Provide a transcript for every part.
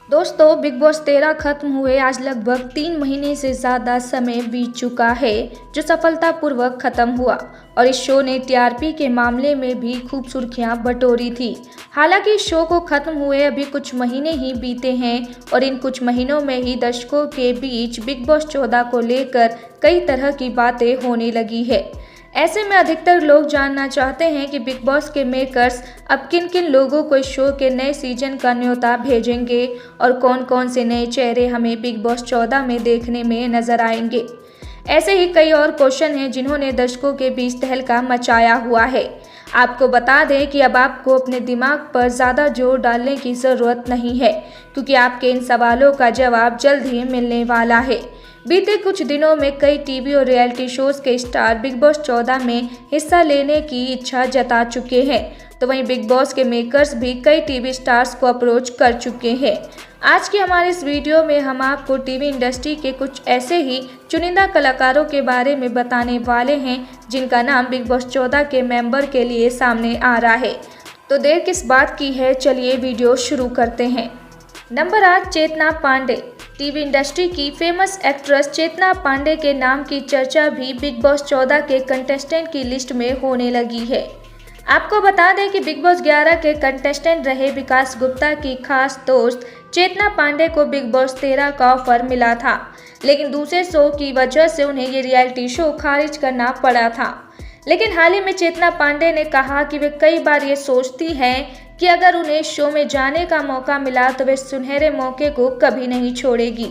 दोस्तों, big boss 13 खत्म हुए आज लगभग 3 महीने से ज़्यादा समय बीत चुका है, जो सफलतापूर्वक खत्म हुआ और इस शो ने टीआरपी के मामले में भी खूब सुर्खियां बटोरी थी। हालांकि इस शो को खत्म हुए अभी कुछ महीने ही बीते हैं और इन कुछ महीनों में ही दर्शकों के बीच बिग बॉस 14 को लेकर कई तरह की बातें होने लगी है। ऐसे में अधिकतर लोग जानना चाहते हैं कि बिग बॉस के मेकर्स अब किन किन लोगों को इस शो के नए सीजन का न्योता भेजेंगे और कौन कौन से नए चेहरे हमें बिग बॉस 14 में देखने में नजर आएंगे। ऐसे ही कई और क्वेश्चन हैं जिन्होंने दर्शकों के बीच तहलका मचाया हुआ है। आपको बता दें कि अब आपको अपने दिमाग पर ज़्यादा जोर डालने की ज़रूरत नहीं है, क्योंकि आपके इन सवालों का जवाब जल्द ही मिलने वाला है। बीते कुछ दिनों में कई टीवी और रियलिटी शोज के स्टार बिग बॉस 14 में हिस्सा लेने की इच्छा जता चुके हैं, तो वहीं बिग बॉस के मेकर्स भी कई टीवी स्टार्स को अप्रोच कर चुके हैं। आज की हमारे इस वीडियो में हम आपको टीवी इंडस्ट्री के कुछ ऐसे ही चुनिंदा कलाकारों के बारे में बताने वाले हैं जिनका नाम बिग बॉस 14 के मेंबर के लिए सामने आ रहा है। तो देर किस बात की है, चलिए वीडियो शुरू करते हैं। नंबर 8, चेतना पांडे। टीवी इंडस्ट्री की फेमस एक्ट्रेस चेतना पांडे के नाम की चर्चा भी बिग बॉस 14 के कंटेस्टेंट की लिस्ट में होने लगी है। आपको बता दें कि बिग बॉस 11 के कंटेस्टेंट रहे विकास गुप्ता की खास दोस्त चेतना पांडे को बिग बॉस 13 का ऑफर मिला था, लेकिन दूसरे शो की वजह से उन्हें ये रियलिटी शो खारिज करना पड़ा था। लेकिन हाल ही में चेतना पांडे ने कहा कि वे कई बार ये सोचती हैं कि अगर उन्हें शो में जाने का मौका मिला तो वे सुनहरे मौके को कभी नहीं छोड़ेगी।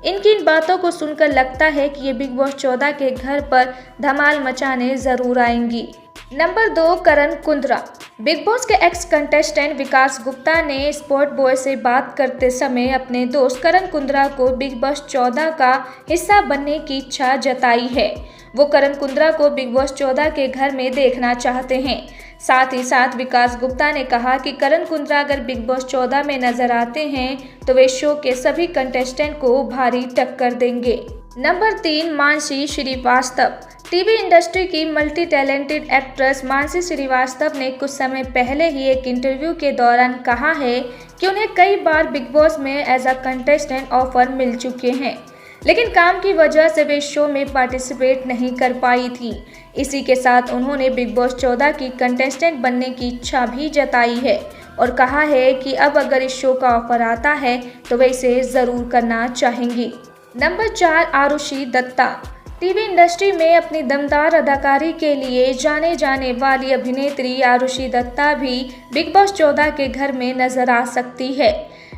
इनकी इन बातों को सुनकर लगता है कि ये बिग बॉस 14 के घर पर धमाल मचाने जरूर आएंगी। नंबर 2, करण कुंद्रा। बिग बॉस के एक्स कंटेस्टेंट विकास गुप्ता ने स्पॉट बॉय से बात करते समय अपने दोस्त करण कुंद्रा को बिग बॉस 14 का हिस्सा बनने की इच्छा जताई है। वो करण कुंद्रा को बिग बॉस 14 के घर में देखना चाहते हैं। साथ ही साथ विकास गुप्ता ने कहा कि करण कुंद्रा अगर बिग बॉस 14 में नजर आते हैं तो वे शो के सभी कंटेस्टेंट को भारी टक्कर देंगे। Number 3, Mansi Srivastava. TV industry की multi talented actress Mansi Srivastava ने कुछ समय पहले ही एक इंटरव्यू के दौरान कहा है कि उन्हें कई बार बिग बॉस में एज अ कंटेस्टेंट ऑफर मिल चुके हैं, लेकिन काम की वजह से वे शो में पार्टिसिपेट नहीं कर पाई थी। इसी के साथ उन्होंने बिग बॉस 14 की कंटेस्टेंट बनने की इच्छा भी जताई है और कहा है कि अब अगर इस शो का ऑफर आता है तो वे इसे ज़रूर करना चाहेंगी। नंबर 4, आरुषि दत्ता। टीवी इंडस्ट्री में अपनी दमदार अदाकारी के लिए जाने जाने वाली अभिनेत्री आरुषि दत्ता भी बिग बॉस 14 के घर में नजर आ सकती है।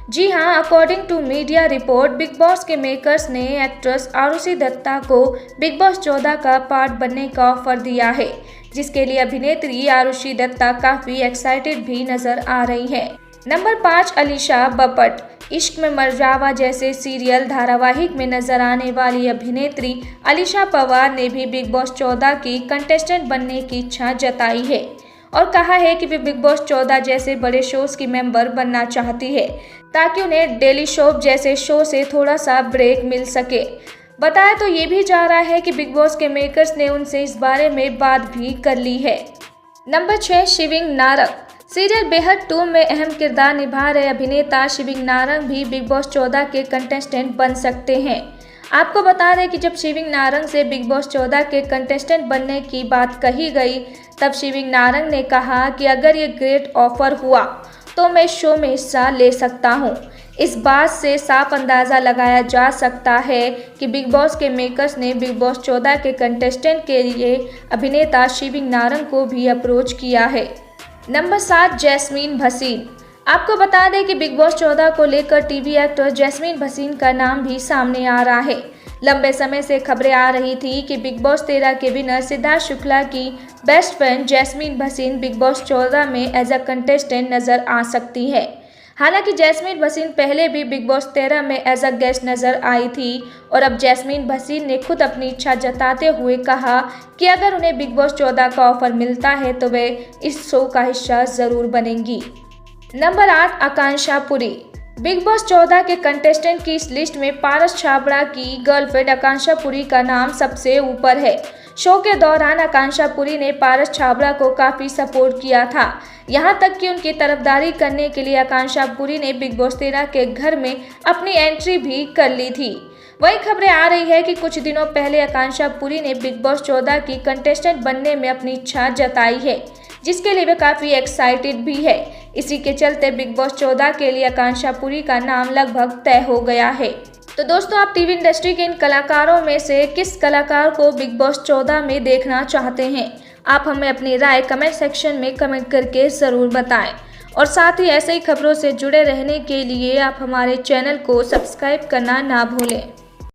जी हां, according to media report, Bigg Boss के मेकर्स ने एक्ट्रेस आरुषि दत्ता को बिग बॉस 14 का पार्ट बनने का ऑफर दिया है, जिसके लिए अभिनेत्री आरुषि दत्ता काफ़ी एक्साइटेड भी नजर आ रही है। नंबर 5, अलीशा बपट। इश्क में मर जावा जैसे सीरियल धारावाहिक में नजर आने वाली अभिनेत्री अलीशा पवार ने भी बिग बॉस 14 की कंटेस्टेंट बनने की इच्छा जताई है और कहा है कि वे बिग बॉस 14 जैसे बड़े शोज की मेंबर बनना चाहती है, ताकि उन्हें डेली शोप जैसे शो से थोड़ा सा ब्रेक मिल सके। बताया तो ये भी जा रहा है कि बिग बॉस के मेकर्स ने उनसे इस बारे में बात भी कर ली है। नंबर 6, शिविंग नारंग। सीरियल बेहद 2 में अहम किरदार निभा रहे अभिनेता शिविंग नारंग भी बिग बॉस 14 के कंटेस्टेंट बन सकते हैं। आपको बता दें कि जब शिविंग नारंग से बिग बॉस 14 के कंटेस्टेंट बनने की बात कही गई, तब शिविंग नारंग ने कहा कि अगर ये ग्रेट ऑफर हुआ तो मैं शो में हिस्सा ले सकता हूँ। इस बात से साफ अंदाज़ा लगाया जा सकता है कि बिग बॉस के मेकर्स ने बिग बॉस 14 के कंटेस्टेंट के लिए अभिनेता शिविंग नारंग को भी अप्रोच किया है। Number 7, jasmine Bhasin. आपको बता दें कि बिग बॉस 14 को लेकर टीवी एक्टर जैस्मीन भसीन का नाम भी सामने आ रहा है। लंबे समय से खबरें आ रही थी कि बिग बॉस 13 के विनर सिद्धार्थ शुक्ला की best friend jasmine Bhasin big boss 14 में एज अ कंटेस्टेंट नजर आ सकती है। हालांकि जैस्मीन भसीन पहले भी बिग बॉस 13 में एज अ गेस्ट नजर आई थी और अब जैस्मीन भसीन ने खुद अपनी इच्छा जताते हुए कहा कि अगर उन्हें बिग बॉस 14 का ऑफर मिलता है तो वे इस शो का हिस्सा जरूर बनेंगी। नंबर 8, आकांक्षा पुरी। बिग बॉस 14 के कंटेस्टेंट की इस लिस्ट में पारस छाबड़ा की गर्लफ्रेंड आकांक्षा पुरी का नाम सबसे ऊपर है। शो के दौरान आकांक्षा पुरी ने पारस छाबड़ा को काफ़ी सपोर्ट किया था, यहाँ तक कि उनकी तरफदारी करने के लिए आकांक्षा पुरी ने बिग बॉस 13 के घर में अपनी एंट्री भी कर ली थी। वही खबरें आ रही है कि कुछ दिनों पहले आकांक्षा पुरी ने बिग बॉस 14 की कंटेस्टेंट बनने में अपनी इच्छा जताई है, जिसके लिए वे काफी एक्साइटेड भी है। इसी के चलते बिग बॉस 14 के लिए आकांक्षा पुरी का नाम लगभग तय हो गया है। तो दोस्तों, आप टीवी इंडस्ट्री के इन कलाकारों में से किस कलाकार को बिग बॉस 14 में देखना चाहते हैं? आप हमें अपनी राय कमेंट सेक्शन में कमेंट करके ज़रूर बताएं। और साथ ही ऐसे ही खबरों से जुड़े रहने के लिए आप हमारे चैनल को सब्सक्राइब करना ना भूलें।